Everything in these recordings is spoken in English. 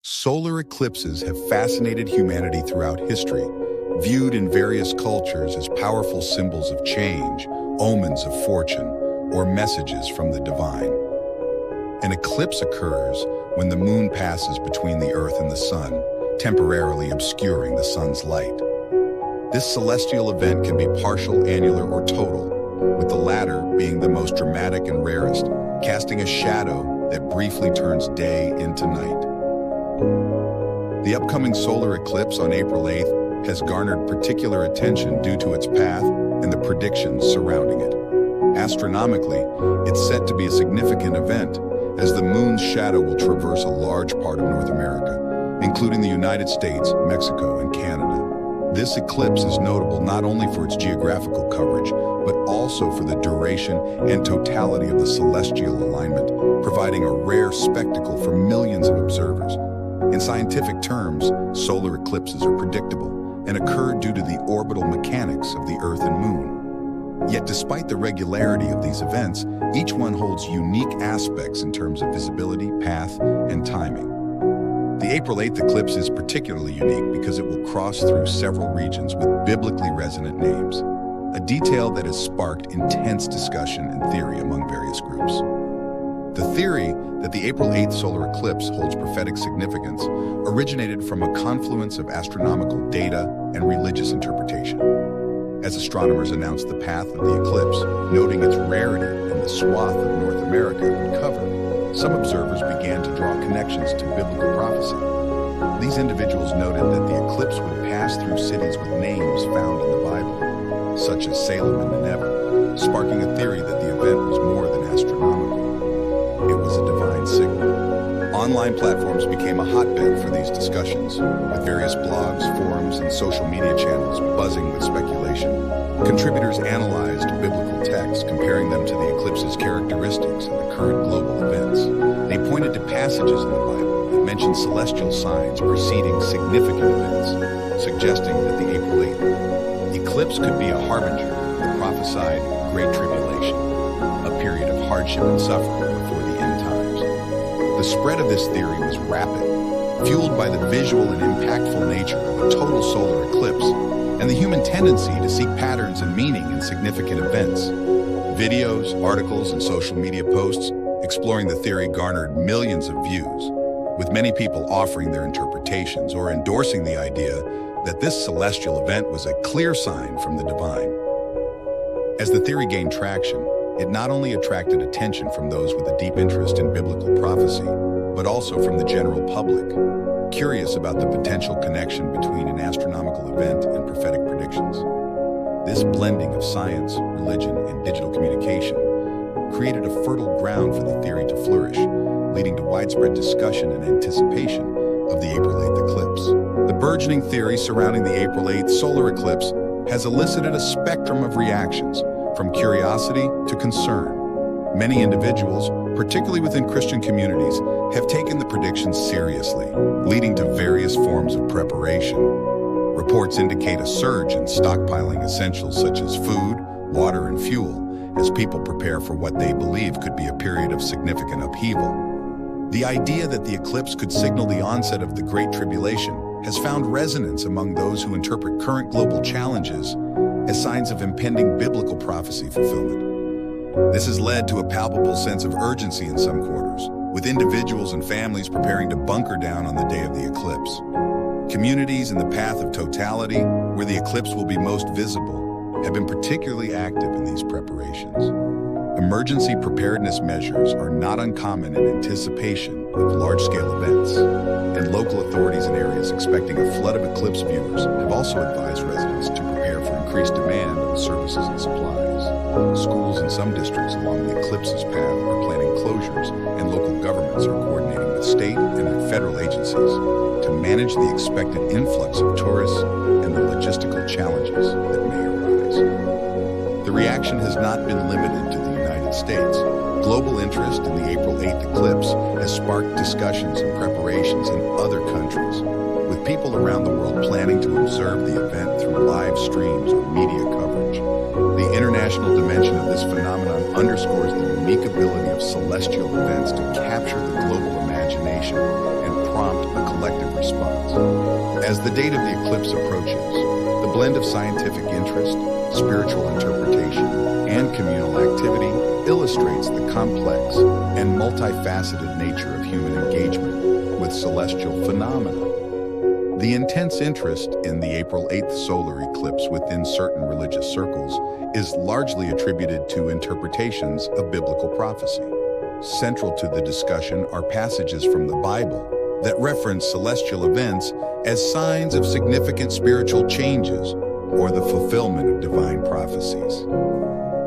Solar eclipses have fascinated humanity throughout history, viewed in various cultures as powerful symbols of change, omens of fortune, or messages from the divine. An eclipse occurs when the moon passes between the Earth and the Sun, temporarily obscuring the Sun's light. This celestial event can be partial, annular, or total, with the latter being the most dramatic and rarest, casting a shadow that briefly turns day into night. The upcoming solar eclipse on April 8th has garnered particular attention due to its path and the predictions surrounding it. Astronomically, it's set to be a significant event, as the moon's shadow will traverse a large part of North America, including the United States, Mexico, and Canada. This eclipse is notable not only for its geographical coverage, but also for the duration and totality of the celestial alignment, providing a rare spectacle for millions of observers. In scientific terms, solar eclipses are predictable and occur due to the orbital mechanics of the Earth and Moon. Yet despite the regularity of these events, each one holds unique aspects in terms of visibility, path, and timing. The April 8th eclipse is particularly unique because it will cross through several regions with biblically resonant names, a detail that has sparked intense discussion and theory among various groups. The theory that the April 8th solar eclipse holds prophetic significance originated from a confluence of astronomical data and religious interpretation. As astronomers announced the path of the eclipse, noting its rarity and the swath of North America it would cover, some observers began to draw connections to biblical prophecy. These individuals noted that the eclipse would pass through cities with names found in the Bible, such as Salem and Nineveh, sparking a theory that the event was more than astronomical. It was a divine signal. Online platforms became a hotbed for these discussions, with various blogs, forums, and social media channels buzzing with speculation. Contributors analyzed biblical texts, comparing them to the eclipse's characteristics and the current global events. They pointed to passages in the Bible that mentioned celestial signs preceding significant events, suggesting that the April 8th eclipse could be a harbinger of the prophesied Great Tribulation, a period of hardship and suffering before the end times. The spread of this theory was rapid, fueled by the visual and impactful nature of a total solar eclipse and the human tendency to seek patterns and meaning in significant events. Videos, articles, and social media posts exploring the theory garnered millions of views, with many people offering their interpretations or endorsing the idea that this celestial event was a clear sign from the divine. As the theory gained traction, it not only attracted attention from those with a deep interest in biblical prophecy, but also from the general public, curious about the potential connection between an astronomical event and prophetic predictions. This blending of science, religion, and digital communication created a fertile ground for the theory to flourish, leading to widespread discussion and anticipation of the April 8th eclipse. The burgeoning theory surrounding the April 8th solar eclipse has elicited a spectrum of reactions, from curiosity to concern. Many individuals, particularly within Christian communities, have taken the predictions seriously, leading to various forms of preparation. Reports indicate a surge in stockpiling essentials such as food, water, and fuel, as people prepare for what they believe could be a period of significant upheaval. The idea that the eclipse could signal the onset of the Great Tribulation has found resonance among those who interpret current global challenges as signs of impending biblical prophecy fulfillment. This has led to a palpable sense of urgency in some quarters, with individuals and families preparing to bunker down on the day of the eclipse. Communities in the path of totality, where the eclipse will be most visible, have been particularly active in these preparations. Emergency preparedness measures are not uncommon in anticipation of large-scale events, and local authorities in areas expecting a flood of eclipse viewers have also advised residents to prepare for increased demand on services and supplies. Schools in some districts along the eclipse's path are planning closures, and local governments are coordinating with state and federal agencies to manage the expected influx of tourists and the logistical challenges that may arise. The reaction has not been limited to the United States. Global interest in the April 8th eclipse has sparked discussions and preparations in other countries, with people around the world planning to observe the event through live streams or media coverage. The international dimension of this phenomenon underscores the unique ability of celestial events to capture the global imagination and prompt a collective response. As the date of the eclipse approaches, the blend of scientific interest, spiritual interpretation, and communal activity illustrates the complex and multifaceted nature of human engagement with celestial phenomena. The intense interest in the April 8th solar eclipse within certain religious circles is largely attributed to interpretations of biblical prophecy. Central to the discussion are passages from the Bible that reference celestial events as signs of significant spiritual changes or the fulfillment of divine prophecies.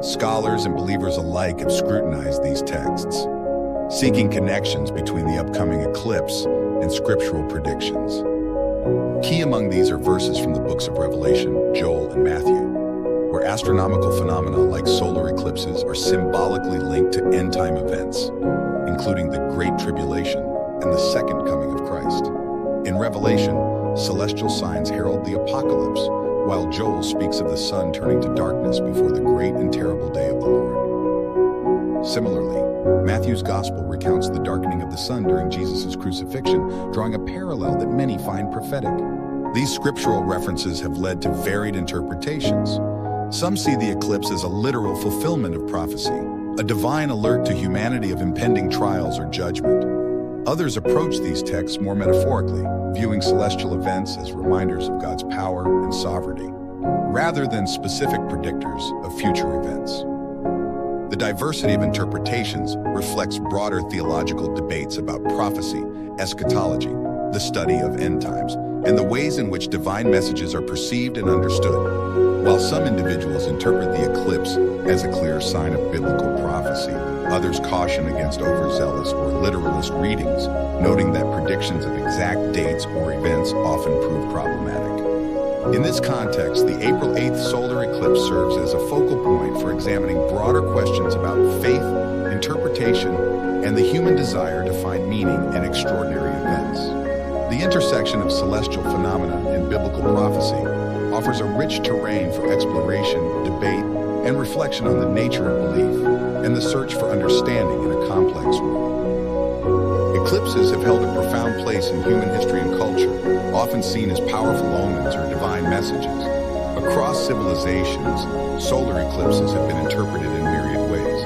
Scholars and believers alike have scrutinized these texts, seeking connections between the upcoming eclipse and scriptural predictions. Key among these are verses from the books of Revelation, Joel, and Matthew, where astronomical phenomena like solar eclipses are symbolically linked to end-time events, including the Great Tribulation and the Second Coming of Christ. In Revelation, celestial signs herald the apocalypse, while Joel speaks of the sun turning to darkness before the great and terrible day of the Lord. Similarly, Matthew's Gospel recounts the darkening of the sun during Jesus' crucifixion, drawing a parallel that many find prophetic. These scriptural references have led to varied interpretations. Some see the eclipse as a literal fulfillment of prophecy, a divine alert to humanity of impending trials or judgment. Others approach these texts more metaphorically, viewing celestial events as reminders of God's power and sovereignty, rather than specific predictors of future events. The diversity of interpretations reflects broader theological debates about prophecy, eschatology, the study of end times, and the ways in which divine messages are perceived and understood. While some individuals interpret the eclipse as a clear sign of biblical prophecy, others caution against overzealous or literalist readings, noting that predictions of exact dates or events often prove problematic. In this context, the April 8th solar eclipse serves as a focal point for examining broader questions about faith, interpretation, and the human desire to find meaning in extraordinary events. The intersection of celestial phenomena and biblical prophecy offers a rich terrain for exploration, debate, and reflection on the nature of belief and the search for understanding in a complex world. Eclipses have held a profound place in human history and culture, often seen as powerful omens or divine messages. Across civilizations, solar eclipses have been interpreted in myriad ways,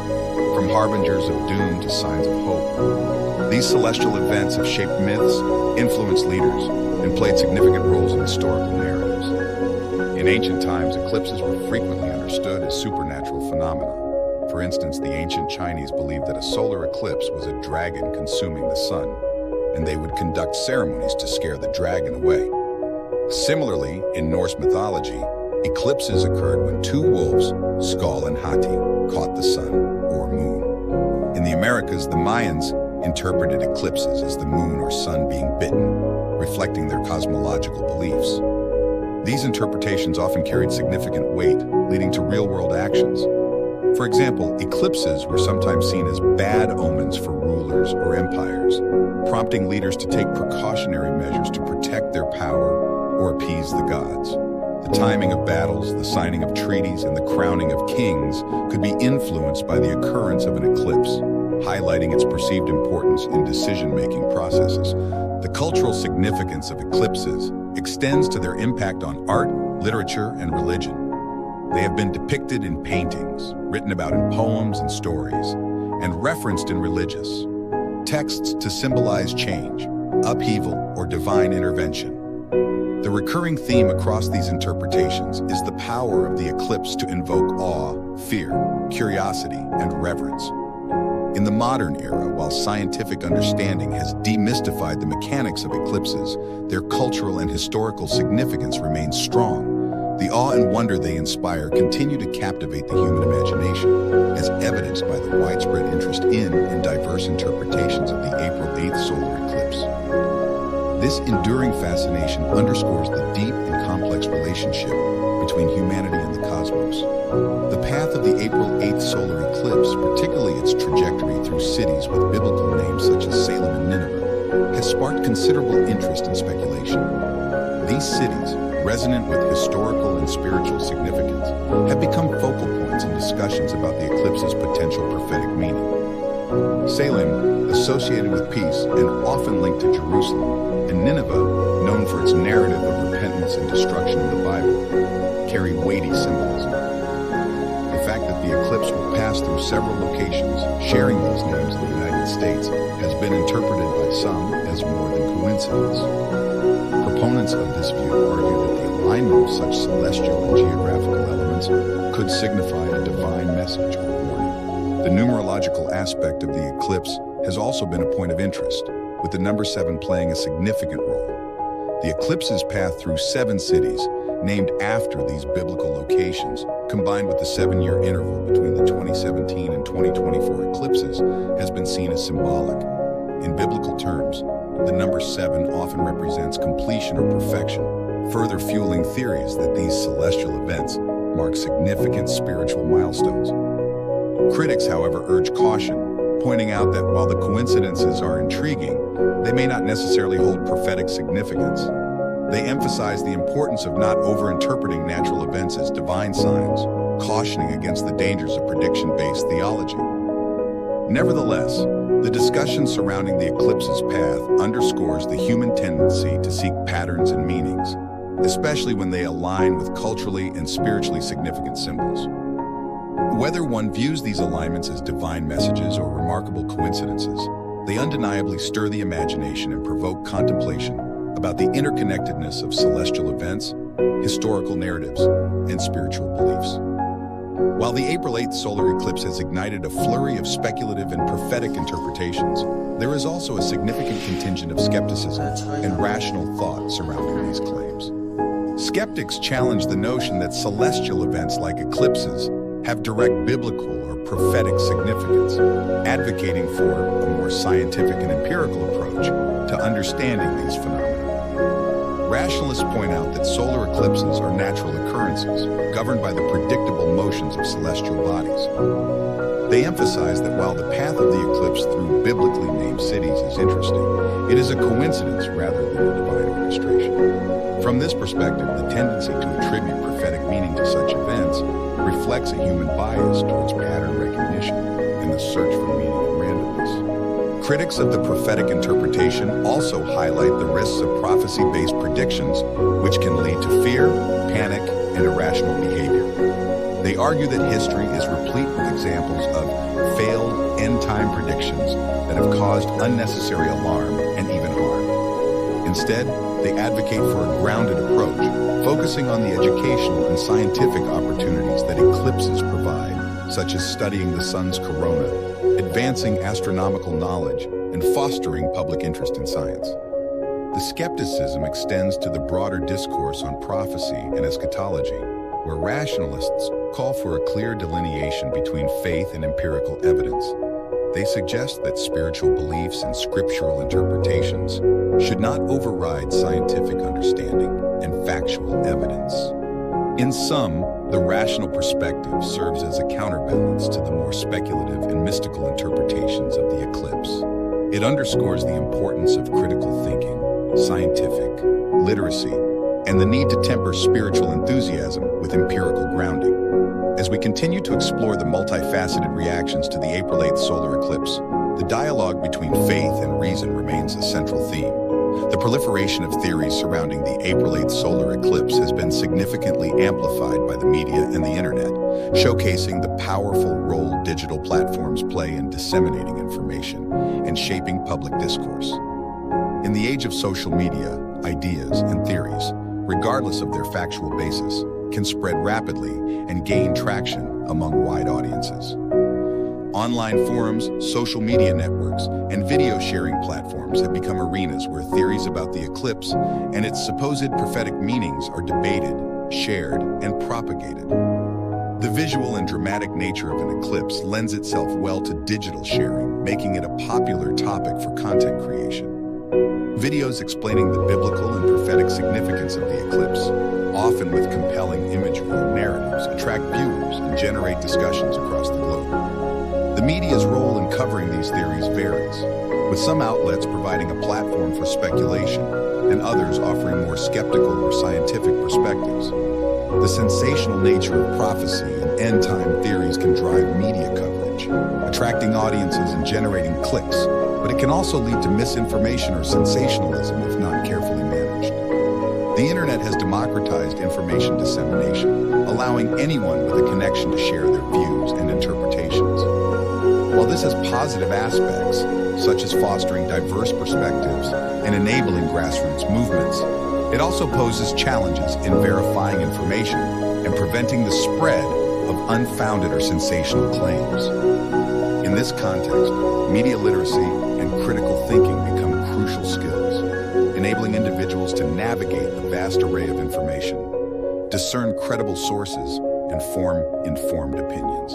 from harbingers of doom to signs of hope. These celestial events have shaped myths, influenced leaders, and played significant roles in historical narratives. In ancient times, eclipses were frequently understood as supernatural phenomena. For instance, the ancient Chinese believed that a solar eclipse was a dragon consuming the sun, and they would conduct ceremonies to scare the dragon away. Similarly, in Norse mythology, eclipses occurred when two wolves, Skull and Hati, caught the sun, or moon. In the Americas, the Mayans interpreted eclipses as the moon or sun being bitten, reflecting their cosmological beliefs. These interpretations often carried significant weight, leading to real-world actions. For example, eclipses were sometimes seen as bad omens for rulers or empires, prompting leaders to take precautionary measures to protect their power or appease the gods. The timing of battles, the signing of treaties, and the crowning of kings could be influenced by the occurrence of an eclipse, highlighting its perceived importance in decision-making processes. The cultural significance of eclipses extends to their impact on art, literature, and religion. They have been depicted in paintings, written about in poems and stories, and referenced in religious texts to symbolize change, upheaval, or divine intervention. The recurring theme across these interpretations is the power of the eclipse to invoke awe, fear, curiosity, and reverence. In the modern era, while scientific understanding has demystified the mechanics of eclipses, their cultural and historical significance remains strong. The awe and wonder they inspire continue to captivate the human imagination, as evidenced by the widespread interest in and diverse interpretations of the April 8th solar eclipse. This enduring fascination underscores the deep and complex relationship between humanity and the cosmos. The path of the April 8th solar eclipse, particularly its trajectory through cities with biblical names such as Salem and Nineveh, has sparked considerable interest and speculation. These cities, resonant with historical and spiritual significance, have become focal points in discussions about the eclipse's potential prophetic meaning. Salem, associated with peace and often linked to Jerusalem, and Nineveh, and destruction in the Bible carry weighty symbolism. The fact that the eclipse will pass through several locations, sharing those names in the United States, has been interpreted by some as more than coincidence. Proponents of this view argue that the alignment of such celestial and geographical elements could signify a divine message or warning. The numerological aspect of the eclipse has also been a point of interest, with the number 7 playing a significant role. The eclipse's path through 7 cities, named after these biblical locations, combined with the 7-year interval between the 2017 and 2024 eclipses, has been seen as symbolic. In biblical terms, the number 7 often represents completion or perfection, further fueling theories that these celestial events mark significant spiritual milestones. Critics, however, urge caution, pointing out that while the coincidences are intriguing, they may not necessarily hold prophetic significance. They emphasize the importance of not over-interpreting natural events as divine signs, cautioning against the dangers of prediction-based theology. Nevertheless, the discussion surrounding the eclipse's path underscores the human tendency to seek patterns and meanings, especially when they align with culturally and spiritually significant symbols. Whether one views these alignments as divine messages or remarkable coincidences, they undeniably stir the imagination and provoke contemplation about the interconnectedness of celestial events, historical narratives, and spiritual beliefs. While the April 8th solar eclipse has ignited a flurry of speculative and prophetic interpretations, there is also a significant contingent of skepticism and rational thought surrounding these claims. Skeptics challenge the notion that celestial events like eclipses have direct biblical or prophetic significance, advocating for a more scientific and empirical approach to understanding these phenomena. Rationalists point out that solar eclipses are natural occurrences, governed by the predictable motions of celestial bodies. They emphasize that while the path of the eclipse through biblically named cities is interesting, it is a coincidence rather than a divine orchestration. From this perspective, the tendency to attribute prophetic meaning to such events reflects a human bias towards pattern recognition and the search for meaning in randomness. Critics of the prophetic interpretation also highlight the risks of prophecy-based predictions, which can lead to fear, panic, and irrational behavior. They argue that history is replete with examples of failed end-time predictions that have caused unnecessary alarm and even harm. Instead, they advocate for a grounded approach, focusing on the educational and scientific opportunities that eclipses provide, such as studying the sun's corona, advancing astronomical knowledge, and fostering public interest in science. The skepticism extends to the broader discourse on prophecy and eschatology, where rationalists call for a clear delineation between faith and empirical evidence. They suggest that spiritual beliefs and scriptural interpretations should not override scientific understanding and factual evidence. In sum, the rational perspective serves as a counterbalance to the more speculative and mystical interpretations of the eclipse. It underscores the importance of critical thinking, scientific literacy, and the need to temper spiritual enthusiasm with empirical grounding. As we continue to explore the multifaceted reactions to the April 8th solar eclipse, the dialogue between faith and reason remains a central theme. The proliferation of theories surrounding the April 8th solar eclipse has been significantly amplified by the media and the internet, showcasing the powerful role digital platforms play in disseminating information and shaping public discourse. In the age of social media, ideas and theories, regardless of their factual basis, can spread rapidly and gain traction among wide audiences. Online forums, social media networks, and video sharing platforms have become arenas where theories about the eclipse and its supposed prophetic meanings are debated, shared, and propagated. The visual and dramatic nature of an eclipse lends itself well to digital sharing, making it a popular topic for content creation. Videos explaining the biblical and prophetic significance of the eclipse, often with compelling imagery and narratives, attract viewers and generate discussions across the globe. The media's role in covering these theories varies, with some outlets providing a platform for speculation and others offering more skeptical or scientific perspectives. The sensational nature of prophecy and end-time theories can drive media coverage, attracting audiences and generating clicks, but it can also lead to misinformation or sensationalism if not carefully managed. The internet has democratized information dissemination, allowing anyone with a connection to share their views and interpretations. While this has positive aspects, such as fostering diverse perspectives and enabling grassroots movements, it also poses challenges in verifying information and preventing the spread of unfounded or sensational claims. In this context, media literacy and critical thinking become crucial skills, enabling individuals to navigate the vast array of information, discern credible sources, and form informed opinions.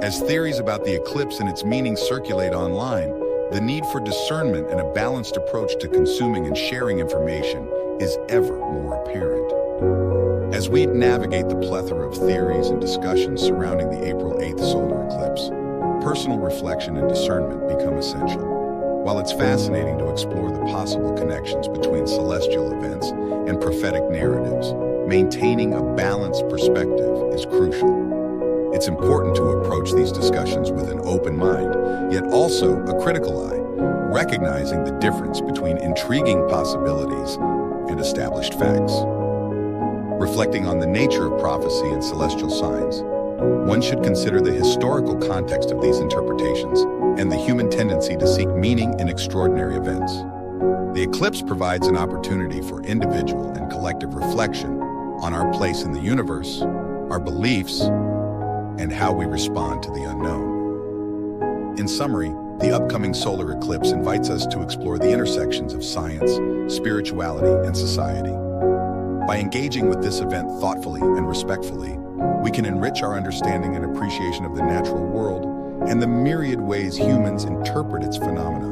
As theories about the eclipse and its meaning circulate online, the need for discernment and a balanced approach to consuming and sharing information is ever more apparent. As we navigate the plethora of theories and discussions surrounding the April 8th solar eclipse, personal reflection and discernment become essential. While it's fascinating to explore the possible connections between celestial events and prophetic narratives, maintaining a balanced perspective is crucial. It's important to approach these discussions with an open mind, yet also a critical eye, recognizing the difference between intriguing possibilities and established facts. Reflecting on the nature of prophecy and celestial signs, one should consider the historical context of these interpretations and the human tendency to seek meaning in extraordinary events. The eclipse provides an opportunity for individual and collective reflection on our place in the universe, our beliefs, and how we respond to the unknown. In summary, the upcoming solar eclipse invites us to explore the intersections of science, spirituality, and society. By engaging with this event thoughtfully and respectfully, we can enrich our understanding and appreciation of the natural world and the myriad ways humans interpret its phenomena.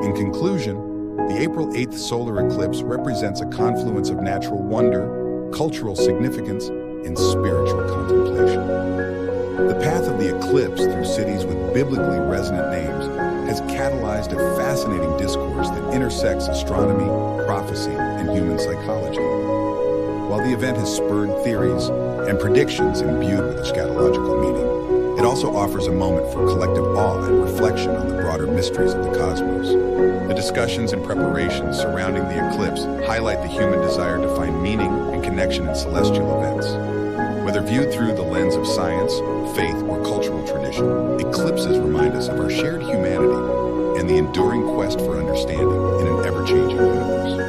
In conclusion, the April 8th solar eclipse represents a confluence of natural wonder, cultural significance, and spiritual contemplation. The path of the eclipse through cities with biblically resonant names has catalyzed a fascinating discourse that intersects astronomy, prophecy, and human psychology. While the event has spurred theories and predictions imbued with eschatological meaning, it also offers a moment for collective awe and reflection on the broader mysteries of the cosmos. The discussions and preparations surrounding the eclipse highlight the human desire to find meaning and connection in celestial events. Whether viewed through the lens of science, faith, or cultural tradition, eclipses remind us of our shared humanity and the enduring quest for understanding in an ever-changing universe.